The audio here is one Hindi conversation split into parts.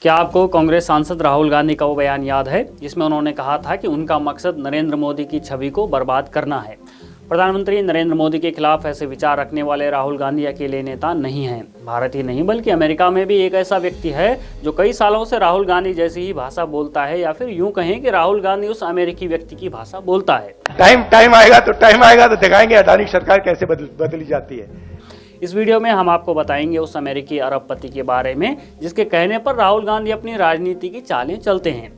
क्या आपको कांग्रेस सांसद राहुल गांधी का वो बयान याद है जिसमें उन्होंने कहा था कि उनका मकसद नरेंद्र मोदी की छवि को बर्बाद करना है। प्रधानमंत्री नरेंद्र मोदी के खिलाफ ऐसे विचार रखने वाले राहुल गांधी अकेले नेता नहीं हैं। भारत ही नहीं बल्कि अमेरिका में भी एक ऐसा व्यक्ति है जो कई सालों से राहुल गांधी जैसी ही भाषा बोलता है, या फिर यूं कहें कि राहुल गांधी उस अमेरिकी व्यक्ति की भाषा बोलता है। टाइम आएगा तो दिखाएंगे अडानी सरकार कैसे बदली जाती है। इस वीडियो में हम आपको बताएंगे उस अमेरिकी अरबपति के बारे में जिसके कहने पर राहुल गांधी अपनी राजनीति की चालें चलते हैं।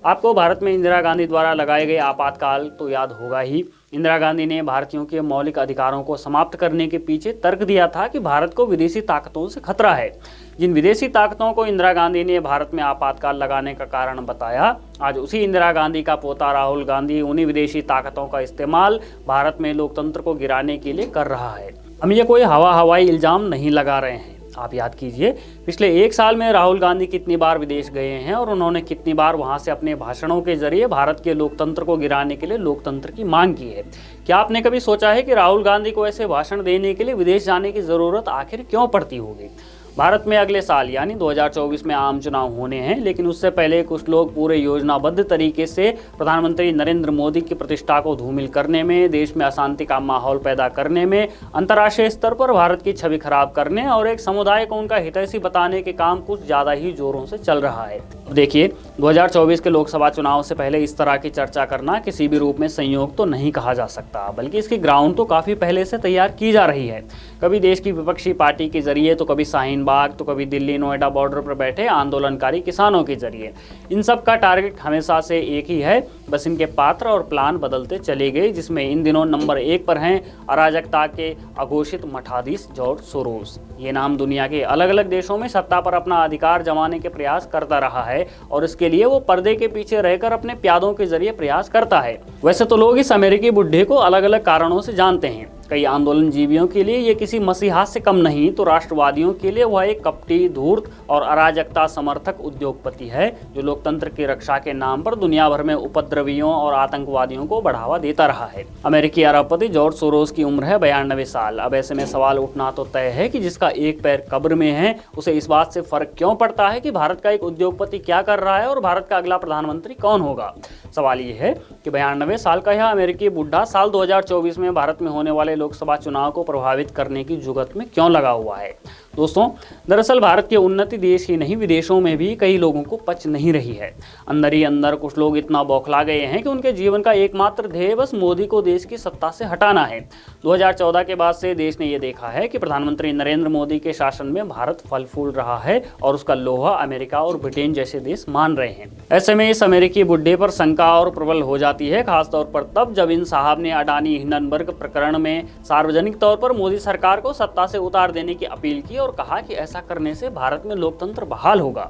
आपको भारत में इंदिरा गांधी द्वारा लगाए गए आपातकाल तो याद होगा ही। इंदिरा गांधी ने भारतीयों के मौलिक अधिकारों को समाप्त करने के पीछे तर्क दिया था कि भारत को विदेशी ताकतों से खतरा है। जिन विदेशी ताकतों को इंदिरा गांधी ने भारत में आपातकाल लगाने का कारण बताया, आज उसी इंदिरा गांधी का पोता राहुल गांधी उन्हीं विदेशी ताकतों का इस्तेमाल भारत में लोकतंत्र को गिराने के लिए कर रहा है। हम ये कोई हवाई इल्जाम नहीं लगा रहे हैं। आप याद कीजिए, पिछले एक साल में राहुल गांधी कितनी बार विदेश गए हैं और उन्होंने कितनी बार वहां से अपने भाषणों के जरिए भारत के लोकतंत्र को गिराने के लिए लोकतंत्र की मांग की है। क्या आपने कभी सोचा है कि राहुल गांधी को ऐसे भाषण देने के लिए विदेश जाने की जरूरत आखिर क्यों पड़ती होगी? भारत में अगले साल यानी 2024 में आम चुनाव होने हैं, लेकिन उससे पहले कुछ लोग पूरे योजनाबद्ध तरीके से प्रधानमंत्री नरेंद्र मोदी की प्रतिष्ठा को धूमिल करने में, देश में अशांति का माहौल पैदा करने में, अंतर्राष्ट्रीय स्तर पर भारत की छवि खराब करने और एक समुदाय को उनका हितैषी बताने के काम कुछ ज्यादा ही जोरों से चल रहा है। देखिए, 2024 के लोकसभा चुनाव से पहले इस तरह की चर्चा करना किसी भी रूप में संयोग तो नहीं कहा जा सकता, बल्कि इसकी ग्राउंड तो काफी पहले से तैयार की जा रही है। कभी देश की विपक्षी पार्टी के जरिए, तो कभी शाहीन बाग, तो कभी दिल्ली नोएडा बॉर्डर पर बैठे आंदोलनकारी किसानों के जरिए। इन सब का टारगेट हमेशा से एक ही है, बस इनके पात्र और प्लान बदलते चले गए, जिसमें इन दिनों नंबर 1 पर हैं अराजकता के अघोषित मठाधीश जॉर्ज सोरोस। ये नाम दुनिया के अलग अलग देशों में सत्ता पर अपना अधिकार जमाने के प्रयास करता रहा है और इसके लिए वो पर्दे के पीछे रहकर अपने प्यादों के जरिए प्रयास करता है। वैसे तो लोग इस अमेरिकी बुड्ढे को अलग अलग कारणों से जानते हैं। कई आंदोलन जीवियों के लिए ये किसी मसीहा से कम नहीं, तो राष्ट्रवादियों के लिए वह एक कपटी, धूर्त और अराजकता समर्थक उद्योगपति है जो लोकतंत्र की रक्षा के नाम पर दुनिया भर में उपद्रवियों और आतंकवादियों को बढ़ावा देता रहा है। अमेरिकी अरबपति जॉर्ज सोरोस की उम्र है 92 साल। अब ऐसे में सवाल उठना तो तय है कि जिसका एक पैर कब्र में है उसे इस बात से फर्क क्यों पड़ता है कि भारत का एक उद्योगपति क्या कर रहा है और भारत का अगला प्रधानमंत्री कौन होगा। सवाल ये है कि 92 साल का यह अमेरिकी बुढ़ा साल 2024 में भारत में होने वाले लोकसभा चुनाव को प्रभावित करने की जुगत में क्यों लगा हुआ है। दोस्तों, दरअसल भारत की उन्नति देश ही नहीं विदेशों में भी कई लोगों को पच नहीं रही है। अंदर ही अंदर कुछ लोग इतना बौखला गए हैं कि उनके जीवन का एकमात्र ध्येय बस मोदी को देश की सत्ता से हटाना है। 2014 के बाद से देश ने यह देखा है कि प्रधानमंत्री नरेंद्र मोदी के शासन में भारत फल फूल रहा है और उसका लोहा अमेरिका और ब्रिटेन जैसे देश मान रहे हैं। ऐसे में इस अमेरिकी बुड्ढे पर शंका और प्रबल हो जाती है, खासतौर पर तब जब इन साहब ने अडानी हिंडनबर्ग प्रकरण में सार्वजनिक तौर पर मोदी सरकार को सत्ता से उतार देने की अपील की और कहा कि ऐसा करने से भारत में लोकतंत्र बहाल होगा।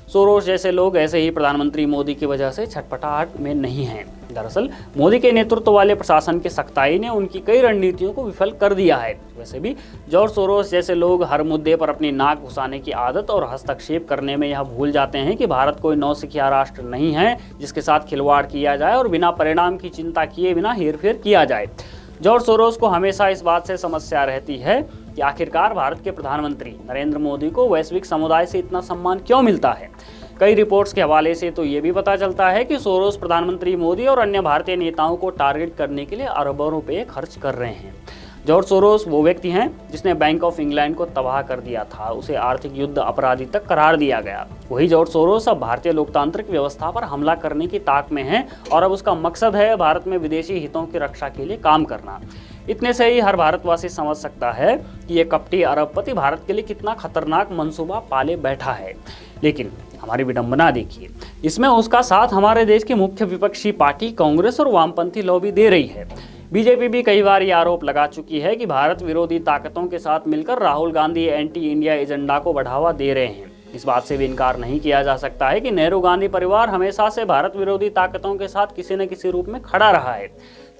सोरोस जैसे लोग ऐसे ही प्रधानमंत्री मोदी की वजह से छटपटाहट में नहीं हैं। दरअसल मोदी के नेतृत्व वाले प्रशासन की सख्ताई ने उनकी कई रणनीतियों को विफल कर दिया है। वैसे भी जॉर्ज सोरोस जैसे लोग हर मुद्दे पर अपनी नाक घुसाने की आदत और हस्तक्षेप करने में यह भूल जाते हैं कि भारत कोई नौसिखिया राष्ट्र नहीं है जिसके साथ खिलवाड़ किया जाए और बिना परिणाम की चिंता किए बिना हेरफेर किया जाए। जॉर्ज सोरोस को हमेशा इस बात से समस्या रहती है कि आखिरकार भारत के प्रधानमंत्री नरेंद्र मोदी को वैश्विक समुदाय से इतना सम्मान क्यों मिलता है। कई रिपोर्ट्स के हवाले से तो ये भी पता चलता है कि सोरोस प्रधानमंत्री मोदी और अन्य भारतीय नेताओं को टारगेट करने के लिए अरबों रुपए खर्च कर रहे हैं। जॉर्ज सोरोस वो व्यक्ति हैं जिसने बैंक ऑफ इंग्लैंड को तबाह कर दिया था, उसे आर्थिक युद्ध अपराधी तक करार दिया गया। वही जॉर्ज सोरोस अब भारतीय लोकतांत्रिक व्यवस्था पर हमला करने की ताक में है और अब उसका मकसद है भारत में विदेशी हितों की रक्षा के लिए काम करना। इतने से ही हर भारतवासी समझ सकता है कि ये कपटी अरबपति भारत के लिए कितना खतरनाक मंसूबा पाले बैठा है। लेकिन हमारी विडंबना देखिए, इसमें उसका साथ हमारे देश की मुख्य विपक्षी पार्टी कांग्रेस और वामपंथी लॉबी दे रही है। बीजेपी भी कई बार ये आरोप लगा चुकी है कि भारत विरोधी ताकतों के साथ मिलकर Rahul Gandhi anti India agenda को बढ़ावा दे रहे हैं। इस बात से भी इनकार नहीं किया जा सकता है कि नेहरू गांधी परिवार हमेशा से भारत विरोधी ताकतों के साथ किसी न किसी रूप में खड़ा रहा है।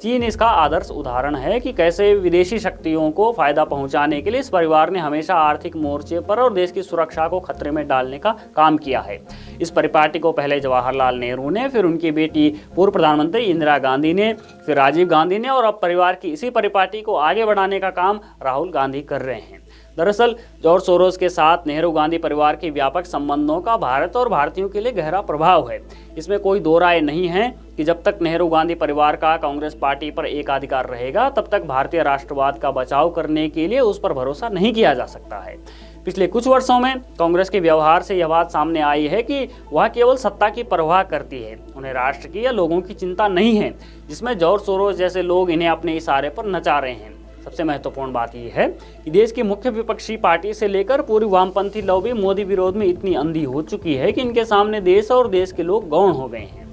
चीन इसका आदर्श उदाहरण है कि कैसे विदेशी शक्तियों को फायदा पहुंचाने के लिए इस परिवार ने हमेशा आर्थिक मोर्चे पर और देश की सुरक्षा को खतरे में डालने का काम किया है। इस परिपाटी को पहले जवाहरलाल नेहरू ने, फिर उनकी बेटी पूर्व प्रधानमंत्री इंदिरा गांधी ने, फिर राजीव गांधी ने और अब परिवार की इसी परिपाटी को आगे बढ़ाने का काम राहुल गांधी कर रहे हैं। दरअसल जॉर्ज सोरोस के साथ नेहरू गांधी परिवार के व्यापक संबंधों का भारत और भारतीयों के लिए गहरा प्रभाव है। इसमें कोई दो राय नहीं है कि जब तक नेहरू गांधी परिवार का कांग्रेस पार्टी पर एकाधिकार रहेगा तब तक भारतीय राष्ट्रवाद का बचाव करने के लिए उस पर भरोसा नहीं किया जा सकता है। पिछले कुछ वर्षों में कांग्रेस के व्यवहार से यह बात सामने आई है कि वह केवल सत्ता की परवाह करती है, उन्हें राष्ट्र की या लोगों की चिंता नहीं है, जिसमें जॉर्ज सोरोस जैसे लोग इन्हें अपने इशारे पर नचा रहे हैं। सबसे महत्वपूर्ण बात यह है कि देश की मुख्य विपक्षी पार्टी से लेकर पूरी वामपंथी लॉबी मोदी विरोध में इतनी अंधी हो चुकी है कि इनके सामने देश और देश के लोग गौण हो गए हैं।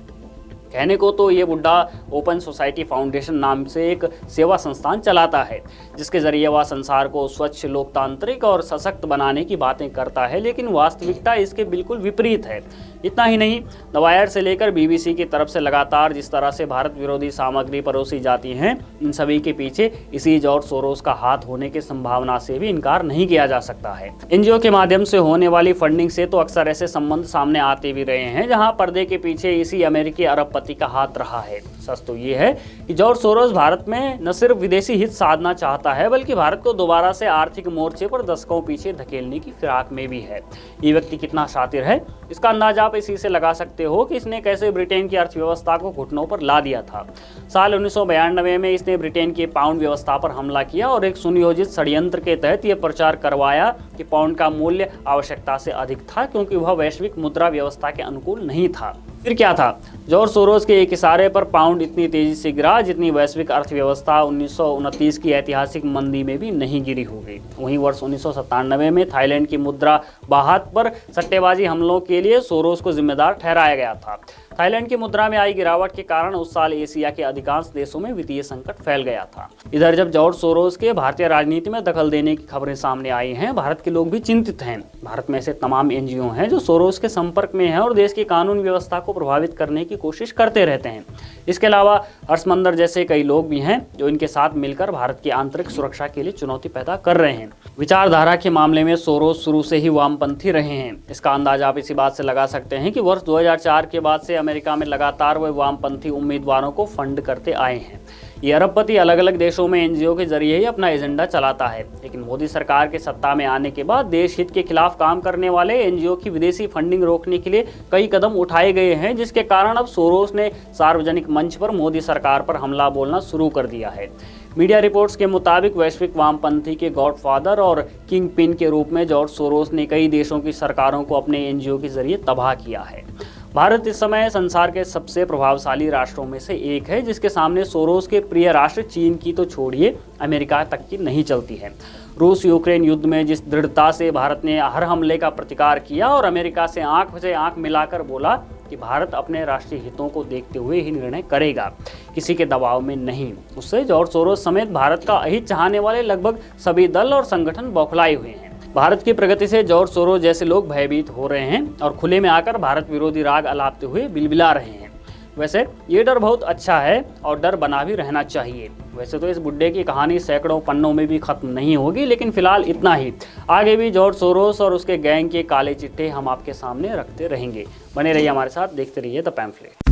कहने को तो ये बुड्ढा ओपन सोसाइटी फाउंडेशन नाम से एक सेवा संस्थान चलाता है, जिसके जरिए वह संसार को स्वच्छ, लोकतांत्रिक और सशक्त बनाने की बातें करता है, लेकिन वास्तविकता इसके बिल्कुल विपरीत है। इतना ही नहीं, द वायर से लेकर BBC की तरफ से लगातार जिस तरह से भारत विरोधी सामग्री परोसी जाती है, इन सभी के पीछे इसी जॉर्ज सोरोस का हाथ होने की संभावना से भी इनकार नहीं किया जा सकता है। NGO के माध्यम से होने वाली फंडिंग से तो अक्सर ऐसे संबंध सामने आते भी रहे हैं जहां पर्दे के पीछे इसी अमेरिकी अरबपति का हाथ रहा है। सच तो ये है कि जॉर्ज सोरोस भारत में न सिर्फ विदेशी हित साधना चाहता है, बल्कि भारत को दोबारा से आर्थिक मोर्चे पर दशकों पीछे धकेलने की फिराक में भी है। ये व्यक्ति कितना शातिर है, इसका अंदाजा आप इसी से लगा सकते हो कि इसने कैसे ब्रिटेन की अर्थव्यवस्था को घुटनों पर ला दिया था। साल 1992 में इसने ब्रिटेन की पाउंड व्यवस्था पर हमला किया और एक सुनियोजित षड्यंत्र के तहत यह प्रचार करवाया कि पाउंड का मूल्य आवश्यकता से अधिक था, क्योंकि वह वैश्विक मुद्रा व्यवस्था के अनुकूल नहीं था। फिर क्या था, जॉर्ज सोरोस के एक इशारे पर पाउंड इतनी तेजी से गिरा जितनी वैश्विक अर्थव्यवस्था 1929 की ऐतिहासिक मंदी में भी नहीं गिरी होगी। वहीं वर्ष 1997 में थाईलैंड की मुद्रा बाहत पर सट्टेबाजी हमलों के लिए सोरोस को जिम्मेदार ठहराया गया था। थाईलैंड की मुद्रा में आई गिरावट के कारण उस साल एशिया के अधिकांश देशों में वित्तीय संकट फैल गया था। इधर जब जॉर्ज सोरोस के भारतीय राजनीति में दखल देने की खबरें सामने आई हैं, भारत के लोग भी चिंतित हैं। भारत में ऐसे तमाम NGO हैं जो सोरोस के संपर्क में हैं और देश की कानून व्यवस्था को प्रभावित करने की कोशिश करते रहते हैं। इसके अलावा हर्षमंदर जैसे कई लोग भी हैं जो इनके साथ मिलकर भारत की आंतरिक सुरक्षा के लिए चुनौती पैदा कर रहे हैं। विचारधारा के मामले में सोरोस शुरू से ही वामपंथी रहे हैं। इसका अंदाजा आप इसी बात से लगा सकते हैं कि वर्ष 2004 के बाद से अमेरिका में लगातार वे वामपंथी उम्मीदवारों को फंड करते आए हैं। ये अरबपति अलग अलग देशों में NGO के जरिए ही अपना एजेंडा चलाता है, लेकिन मोदी सरकार के सत्ता में आने के बाद देश हित के खिलाफ काम करने वाले NGO की विदेशी फंडिंग रोकने के लिए कई कदम उठाए गए हैं, जिसके कारण अब सोरोस ने सार्वजनिक मंच पर मोदी सरकार पर हमला बोलना शुरू कर दिया है। मीडिया रिपोर्ट्स के मुताबिक वैश्विक वामपंथी के गॉडफादर और किंग पिन के रूप में जॉर्ज सोरोस ने कई देशों की सरकारों को अपने NGO के जरिए तबाह किया है। भारत इस समय संसार के सबसे प्रभावशाली राष्ट्रों में से एक है, जिसके सामने सोरोस के प्रिय राष्ट्र चीन की तो छोड़िए, अमेरिका तक की नहीं चलती है। रूस यूक्रेन युद्ध में जिस दृढ़ता से भारत ने हर हमले का प्रतिकार किया और अमेरिका से आंख मिलाकर बोला कि भारत अपने राष्ट्रीय हितों को देखते हुए ही निर्णय करेगा, किसी के दबाव में नहीं, उससे जॉर्ज सोरोस समेत भारत का अहित चाहने वाले लगभग सभी दल और संगठन बौखलाए हुए हैं। भारत की प्रगति से जॉर्ज सोरोस जैसे लोग भयभीत हो रहे हैं और खुले में आकर भारत विरोधी राग अलापते हुए बिलबिला रहे हैं। वैसे ये डर बहुत अच्छा है और डर बना भी रहना चाहिए। वैसे तो इस बुड्ढे की कहानी सैकड़ों पन्नों में भी खत्म नहीं होगी, लेकिन फिलहाल इतना ही। आगे भी जॉर्ज सोरोस और उसके गैंग के काले चिट्ठे हम आपके सामने रखते रहेंगे। बने रहिए हमारे साथ, देखते रहिए द पैम्फलेट।